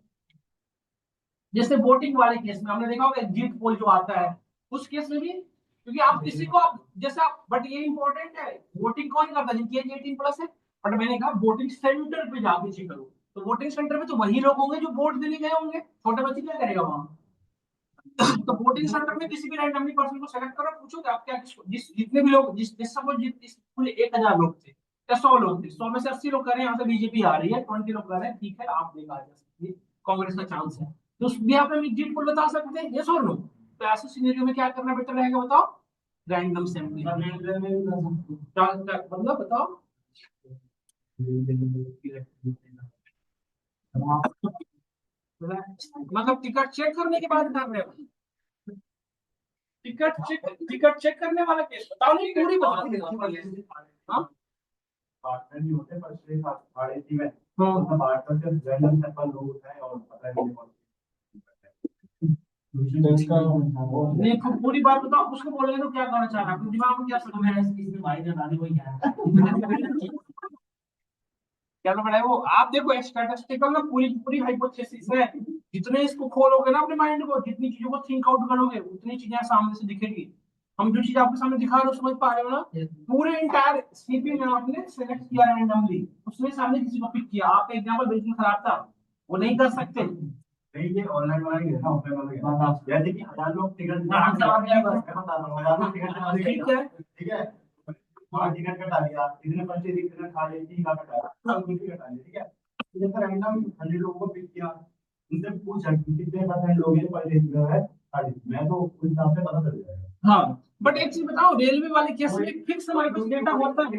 जैसे वोटिंग वाले केस में हमने देखा होगा एग्जिट पोल जो आता है, उस केस में भी, क्योंकि आप किसी को आप जैसे आप, बट ये इंपॉर्टेंट है, वोटिंग कौन करता है? जिनकी एज 18 प्लस है। बट मैंने कहा वोटिंग सेंटर पे जाके चेक करो, तो वोटिंग सेंटर में तो वही लोग होंगे जो वोट देने गए होंगे, छोटे बच्चे क्या करेगा वहां? तो वोटिंग सेंटर में किसी भी रैंडमली पर्सन को सेलेक्ट करो, पूछो कि आप क्या जितने भी लोग जिस सपोज जिस पूरे 1000 लोग थे या 100 लोग थे, 100 में से 80 लोग कर रहे हैं यहाँ से बीजेपी आ रही है, 20 लोग कर रहे हैं ठीक है आप देखा जा सकती है, कांग्रेस का चांस है, तो उस भी आप एग्जिट पोल बता सकते हैं, यस और नो? तो ऐसे सिनेरियो में क्या करना बेटर रहेगा बताओ? Random sampling. मतलब बताओ, मतलब टिकट चेक करने के बाद कर रहे हो? टिकट चेक करने वाला केस बताओ, नहीं पूरी बात। हाँ पार्टनर नहीं होते पर सिर्फ साढ़े तीन है, हाँ मतलब पार्टनर से रैंडम सैंपल लोग उठाए और पता नहीं कौन तो इसका नहीं पूरी बात बताओ, उसको बोलेंगे तो क्या करना चाह रहा है, अपने दिमाग में क्या सोच रहा है, इसमें भाई ने डाली वही क्या है। क्या तो है वो, आप देखो स्टैटिस्टिकल ना पूरी पूरी हाइपोथेसिस है, जितने इसको खोलोगे ना अपने माइंड को, जितनी चीजों को थिंक आउट करोगे उतनी चीजें सामने से दिखेगी। हम जो चीज आपके सामने दिखा रहे हो समझ पा रहे हो ना? पूरे इंटायर सीपी में आपने सेलेक्ट किया रैंडमली, उसमें सामने किसी को पिक किया, आपका एग्जाम्पल बिल्कुल खराब था, वो नहीं कर सकते। नहीं ये ऑनलाइन वाला ही है ना, ऑफलाइन वाला ही है। जैसे कि 1000 लोग टिकट ठीक है ठीक है, हाँ टिकट कटा लिया, इतने पर्चे इतने खा लिए, ठीक है कटा सब कुछ कटा लिया, ठीक है। तो जैसे रैंडम 100 लोगों को पिक किया, उनसे पूछा कि कितने परसेंट लोग हैं पहले जो है खाली, मैं तो उस हिसाब से पता चल जाएगा। हाँ बट एक चीज बताओ, रेलवे वाले केस में फिक्स हमारे पास डेटा होता है,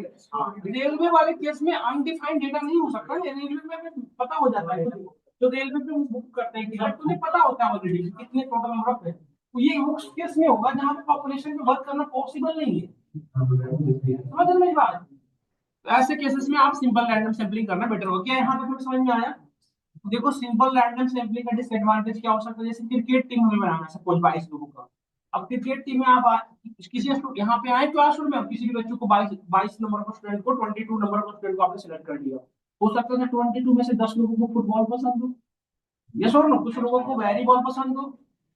रेलवे वाले केस में अनडिफाइंड डेटा नहीं हो सकता, रेलवे में हमें पता हो जाता है, तो रेलवे पे हम बुक करते हैं टिकट, तो उन्हें पता होता है ऑलरेडी कितने टोटल नंबर है। तो ये उस केस में होगा जहाँ पे पॉपुलेशन में वर्क करना पॉसिबल नहीं है, समझ रहे मेरी बात? तो ऐसे केसेस में आप सिंपल रैंडम सैंपलिंग करना बेटर होगा। क्या यहाँ तक हमें समझ में आया? देखो सिंपल रैंडम सैंपलिंग का डिसएडवांटेज क्या हो सकता है, जैसे क्रिकेट टीम में बनाना है सपोज 22 लोगों का। अब क्रिकेट टीम में आप किसी यहाँ पे आए क्लासरूम में, अब किसी भी बच्चों को 22 नंबर को स्टूडेंट को 22 नंबर को स्टूडेंट को आपने सिलेक्ट कर लिया, हो सकता है 22 में से 10 लोगों को फुटबॉल पसंद हो, यस और नो, कुछ लोगों को वॉलीबॉल पसंद हो,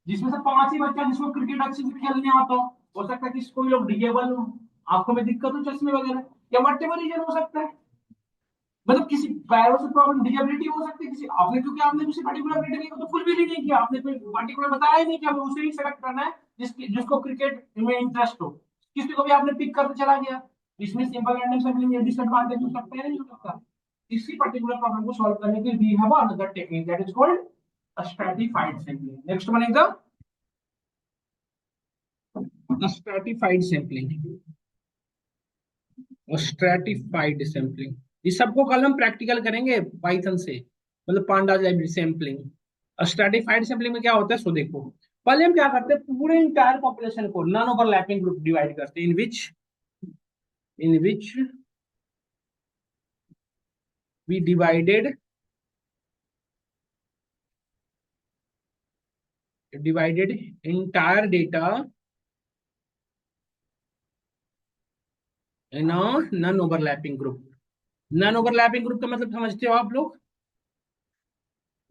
जिसमें से 5 ही बच्चा जिसको क्रिकेट अच्छे से खेलने आता हो सकता है कि कोई लोग डिजेबल हो, आंखों में दिक्कत हो, चश्मे वगैरह, या वटेवर रीजन हो सकता है, मतलब किसी पैरों से प्रॉब्लम डिजेबिलिटी हो सकती है किसी, आपने क्योंकि आपने किसी पर्टिकुलर कैटेगरी को तो फुलफिल ही नहीं किया, आपने कोई पर्टिकुलर बताया ही नहीं कि हमें उसे ही सेलेक्ट करना है जिसको क्रिकेट में इंटरेस्ट हो, किसी को भी आपने पिक करके चला गया, इसमें सिंपल रैंडम सैंपलिंग डिसएडवांटेज हो सकता है, नहीं हो सकता? इसी पर्टिकुलर प्रॉब्लम को सॉल्व करने के लिए we have another technique that is called stratified sampling. Next one is the stratified sampling. Stratified sampling, इस सबको कल हम प्रैक्टिकल करेंगे पाइथन से, मतलब pandas library sampling. Stratified sampling में क्या होता है, सो देखो पहले हम क्या करते हैं, पूरे इंटायर पॉपुलेशन को नॉन ओवरलैपिंग ग्रुप डिवाइड करते हैं, in which we divided entire data in a non overlapping group. Non overlapping group का मतलब समझते हो आप लोग?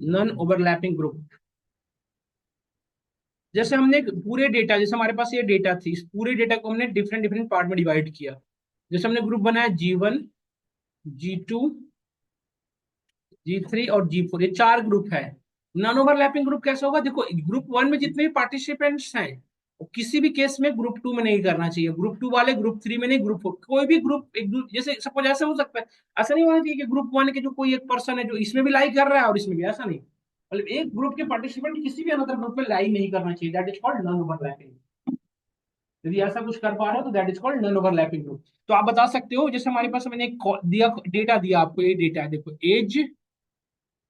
नॉन ओवरलैपिंग ग्रुप, जैसे हमने पूरे डेटा, जैसे हमारे पास ये डेटा थी, इस पूरे डेटा को हमने डिफरेंट डिफरेंट पार्ट में डिवाइड किया। जैसे हमने ग्रुप बनाया G1, G2, G3 और G4, ये 4 ग्रुप है। नॉन ओवरलैपिंग ग्रुप कैसे होगा, देखो ग्रुप 1 में जितने भी पार्टिसिपेंट्स हैं वो किसी भी केस में ग्रुप 2 में नहीं करना चाहिए, ग्रुप 2 वाले ग्रुप 3 में नहीं, ग्रुप 4 कोई भी ग्रुप जैसे सपोज ऐसा हो सकता है, ऐसा नहीं होना चाहिए कि ग्रुप 1 के जो कोई एक पर्सन है जो इसमें भी लाई कर रहा है और इसमें भी, ऐसा नहीं, मतलब एक ग्रुप के पार्टिसिपेंट किसी भी अनदर ग्रुप में लाई नहीं करना चाहिए, that is called non overlapping. यदि ऐसा कुछ कर पा रहे हो तो that is called non overlapping group. तो आप बता सकते हो, जैसे हमारे पास मैंने एक दिया डेटा दिया आपको, ये डेटा है देखो, एज,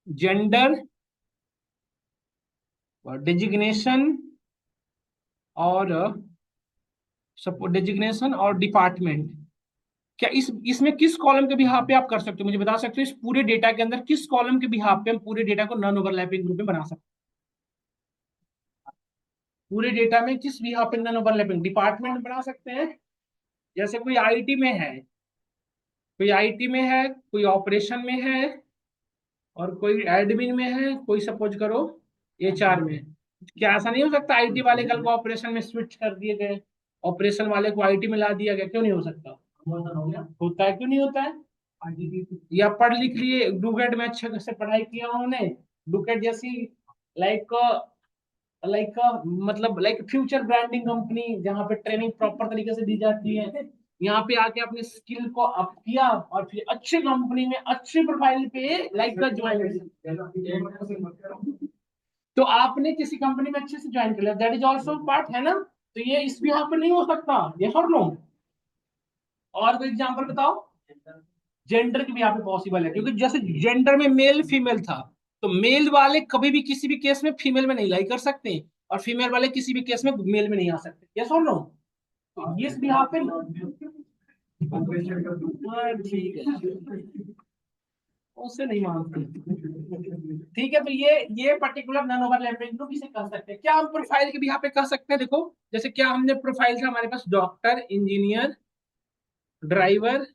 जेंडर और डिजिग्नेशन और सपोज डिजिग्नेशन और डिपार्टमेंट, क्या इसमें किस कॉलम के बिहाफ पे आप कर सकते हो, मुझे बता सकते हो इस पूरे डेटा के अंदर किस कॉलम के बिहाफ पे हम पूरे डेटा को नॉन ओवरलैपिंग ग्रुप में बना सकते हैं? पूरे डेटा में किस बिहाफ पे नॉन ओवरलैपिंग डिपार्टमेंट बना सकते हैं, जैसे कोई आईटी में है, कोई ऑपरेशन में है और कोई एडमिन में है, कोई सपोज करो एचआर में है। क्या ऐसा नहीं हो सकता आईटी वाले कल को ऑपरेशन में स्विच कर दिए गए, ऑपरेशन वाले को आईटी में ला दिया गया, क्यों नहीं हो सकता? होता है, क्यों नहीं होता है? या पढ़ लिख लिए, डुकेट में अच्छे से पढ़ाई किया उन्होंने, डुकेट जैसी लाइक लाइक मतलब लाइक फ्यूचर ब्रांडिंग कंपनी जहाँ पे ट्रेनिंग प्रॉपर तरीके से दी जाती है, यहाँ पे आके अपने स्किल को अप किया और फिर अच्छी कंपनी में अच्छी प्रोफाइल पे लाइक का ज्वाइन, तो आपने किसी कंपनी में अच्छे से ज्वाइन कर लिया, दैट इज ऑल्सो पार्ट, है ना? तो ये इस भी यहाँ पे नहीं हो सकता, ये और नो। और कोई एग्जांपल बताओ, जेंडर की भी यहाँ पे पॉसिबल है, क्योंकि जैसे जेंडर में मेल फीमेल था, तो मेल वाले कभी भी किसी भी केस में फीमेल में नहीं लाई कर सकते और फीमेल वाले किसी भी केस में मेल में नहीं आ सकते, यस और नो? तो ये भी यहाँ पे हाँ, ठीक है, उससे नहीं मानते। ठीक है, तो ये पर्टिकुलर नॉन ओवरलैपिंग ग्रुप इसे कर सकते हैं। क्या हम प्रोफाइल के भी यहाँ पे कर सकते हैं, देखो जैसे क्या हमने प्रोफाइल था हमारे पास, डॉक्टर, इंजीनियर, ड्राइवर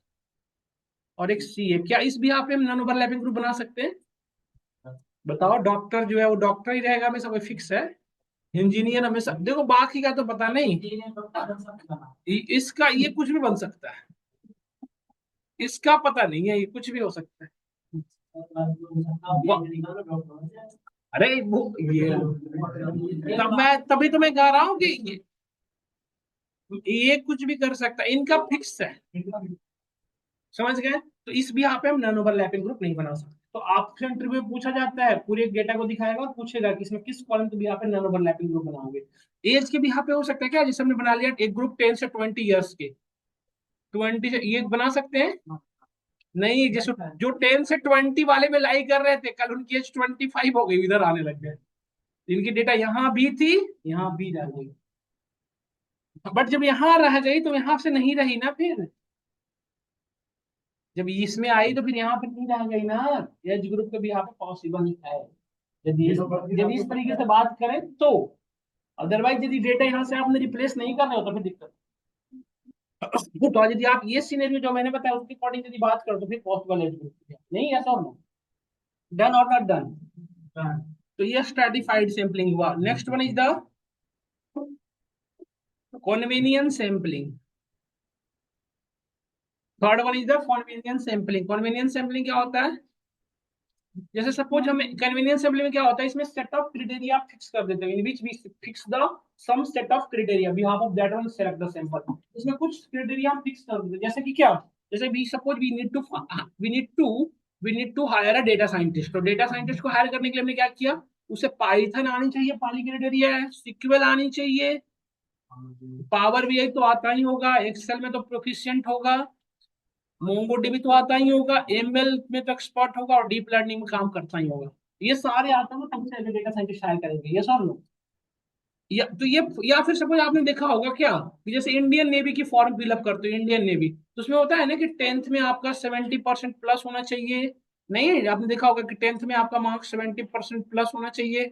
और एक सीए, क्या इस भी यहाँ पे हम नॉन ओवरलैपिंग ग्रुप बना सकते हैं? बताओ, डॉक्टर जो है वो डॉक्टर ही रहेगा हमेशा, कोई फिक्स है? इंजीनियर हमेशा, देखो बाकी का तो पता नहीं, इसका ये कुछ भी बन सकता है, इसका पता नहीं है, ये कुछ भी हो सकता है। अरे वो ये, तब मैं तभी तो मैं कह रहा हूँ कि ये कुछ भी कर सकता है, इनका फिक्स है, समझ गए? तो इस भी यहाँ पे हम नॉन ओवरलैपिंग ग्रुप नहीं बना सकते। तो आपसे इंटरव्यू पूछा जाता है, पूरे डेटा को दिखाएगा और पूछेगा कि इसमें किस कॉलम के भी यहाँ पे नॉन ओवरलैपिंग ग्रुप बनाओगे। एज के भी यहाँ पे हो सकता है, क्या जैसे हमने बना लिया एक ग्रुप 10 से 20 ईयर्स के, 20 से ये बना सकते हैं? नहीं, जैसे जो 10 से 20 वाले में लाई कर रहे थे, कल उनकी एज 25 हो गई, इधर आने लग गए, इनकी डेटा यहाँ भी थी, यहाँ भी रह गई, बट जब यहाँ रह गई तो यहाँ से नहीं रही ना, फिर जब इसमें आई तो फिर यहाँ पे नहीं रह गई ना, एज ग्रुप के भी यहाँ पे पॉसिबल है, यदि इस तरीके से बात करें तो। अदरवाइज यदि डेटा यहाँ से आपने रिप्लेस नहीं कर रहे हो तो फिर दिक्कत। तो यदि आप ये सिनेरियो जो मैंने बताया उसके अकॉर्डिंग यदि बात करो तो फिर पॉसिबल है नहीं, ऐसा हो, डन और नॉट डन? तो ये स्ट्रेटिफाइड सैंपलिंग हुआ। Next one is the convenience sampling. Third one is the convenience sampling. Convenience sampling क्या होता है, जैसे सपोज हम कन्वीनियंस सैंपलिंग में क्या होता है, इसमें सेट ऑफ क्राइटेरिया फिक्स कर देते हैं, in which we fix the some set of criteria behalf of that one select the sample. इसमें कुछ क्राइटेरिया हम फिक्स कर देते हैं, जैसे कि क्या, जैसे we suppose we need to hire a data scientist, तो डेटा साइंटिस्ट को हायर करने के लिए हमने क्या किया, उसे पाइथन आनी चाहिए, पहली क्राइटेरिया है, सिक्वल आनी चाहिए, पावर बीआई तो आता ही होगा, एक्सेल में तो प्रोफिशिएंट होगा, मोंगोडीबी तो आता ही होगा, एमएल में तो एक्सपर्ट होगा और डीप लर्निंग में काम करता ही होगा। ये सारे आते हैं तब से डेटा साइंटिस्ट हायर करेंगे, ये सर लो। या तो ये, या फिर सपोज आपने देखा होगा क्या कि जैसे इंडियन नेवी की फॉर्म फिलअप करते हो, इंडियन नेवी, तो उसमें होता है ना कि 10th में आपका 70% प्लस होना चाहिए। नहीं, आपने देखा होगा कि 10th में आपका मार्क्स 70% प्लस होना चाहिए,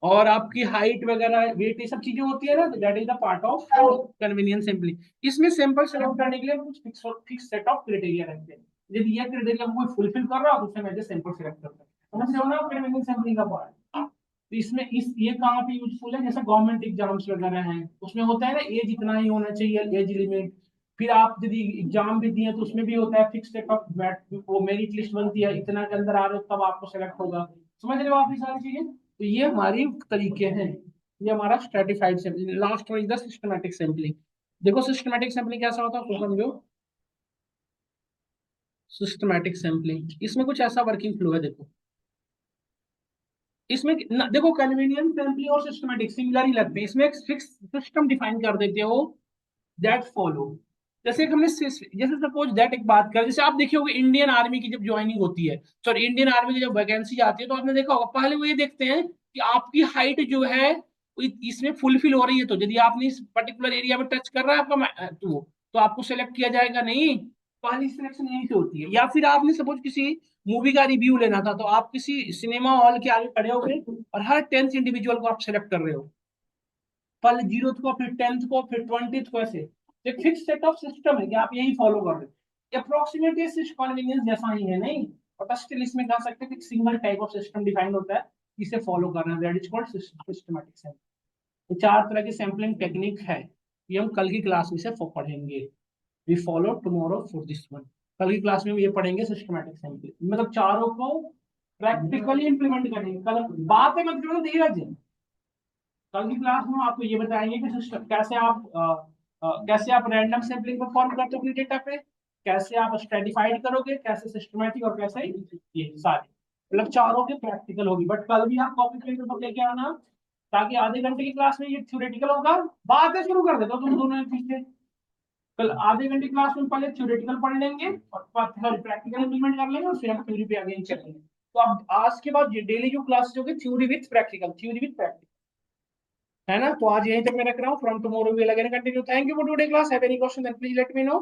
और आपकी हाइट वगैरह वेट ये सब चीजें होती है ना, that is the part of convenience sampling. इसमें सैंपल सेलेक्ट करने के लिए कुछ फिक्स सेट ऑफ क्राइटेरिया रखते हैं। यदि ये क्राइटेरिया कोई फुलफिल कर रहा हो तो उसमें मैं सैंपल सेलेक्ट करता हूं। समझ रहे हो ना कन्वीनियंस सैंपलिंग का पार्ट। तो इसमें इस ये कहाँ पे यूजफुल है, जैसे गवर्नमेंट एग्जाम्स वगैरह हैं उसमें होता है ना एज इतना ही होना चाहिए, एज लिमिट। फिर आप यदि एग्जाम भी दिए तो उसमें भी होता है फिक्स सेट ऑफ, वो मेरिट लिस्ट बनती है, इतना के अंदर आ रहे हो तब आपको सेलेक्ट होगा। समझ रहे हो आप ये सारी चीजें। तो ये हमारी तरीके हैं, ये हमारा stratified sampling. Last one is the systematic sampling. देखो सिस्टमैटिक सैंपलिंग कैसा होता है उसको समझो। सिस्टमैटिक सैंपलिंग इसमें कुछ ऐसा वर्किंग फ्लो है, देखो इसमें देखो कन्वीनियंस सैंपलिंग और सिस्टमैटिक सिमिलर ही लगते हैं। इसमें एक फिक्स सिस्टम डिफाइन कर देते हो दैट फॉलो। जैसे कि हमने जैसे सपोज दैट एक बात कर, जैसे आप देखे होंगे इंडियन आर्मी की जब ज्वाइनिंग होती है, सॉरी इंडियन आर्मी की जब वैकेंसी आती है, तो आपने देखा होगा पहले वो ये देखते हैं कि आपकी हाइट जो है वो इसमें फुलफिल हो रही है। तो यदि आपने इस पर्टिकुलर एरिया में टच कर रहा है आपका तो आपको सेलेक्ट किया जाएगा नहीं। पहली सिलेक्शन यहीं से होती है। या फिर आपने सपोज किसी मूवी का रिव्यू लेना था, तो आप किसी सिनेमा हॉल के आगे खड़े हो गए और हर 10th इंडिविजुअल को आप सेलेक्ट कर रहे हो, पहले 0th को फिर 10th को फिर 20th को, ऐसे एक फिक्स सेट ऑफ सिस्टम है कि आप यही फॉलो कर रहे हो। अप्रोक्सीमेटली कन्वीनियंस जैसा ही है नहीं, बट स्टिल इसमें कह सकते हैं कि single type of system defined होता है, इसे फॉलो करना है, that is called systematic sampling. तो 4 तरह की सैंपलिंग टेक्निक है, ये हम कल की क्लास में से पढ़ेंगे। We follow tomorrow for this one. कल की क्लास में हम ये पढ़ेंगे सिस्टमैटिक सैंपलिंग, मतलब चारों को प्रैक्टिकली इंप्लीमेंट करेंगे। कल बातें मत करो धीरज, कल की क्लास में आपको ये बताएंगे कि सिस्टम कैसे आप रैंडम सैंपलिंग परफॉर्म करते हो अपने डेटा पे, कैसे आप स्ट्रेटिफाइड करोगे, कैसे सिस्टमैटिक, और कैसे ये सारे, मतलब चारों के प्रैक्टिकल होगी। बट कल भी आप कॉपी पेपर लेके आना, ताकि आधे घंटे की क्लास में ये थ्योरेटिकल होगा। बातें शुरू कर देता तुम दोनों पीछे। कल आधे घंटे क्लास में पहले थ्योरेटिकल पढ़ लेंगे और प्रैक्टिकल इंप्लीमेंट कर लेंगे और फिर हम थ्योरी पे आगे चलेंगे। तो अब आज के बाद डेली जो क्लास होगी theory with practical, theory with practical, है ना। तो आज यहीं तक मैं रख रहा हूँ, from tomorrow we will again continue. Thank you for today class, have any question then please let me no.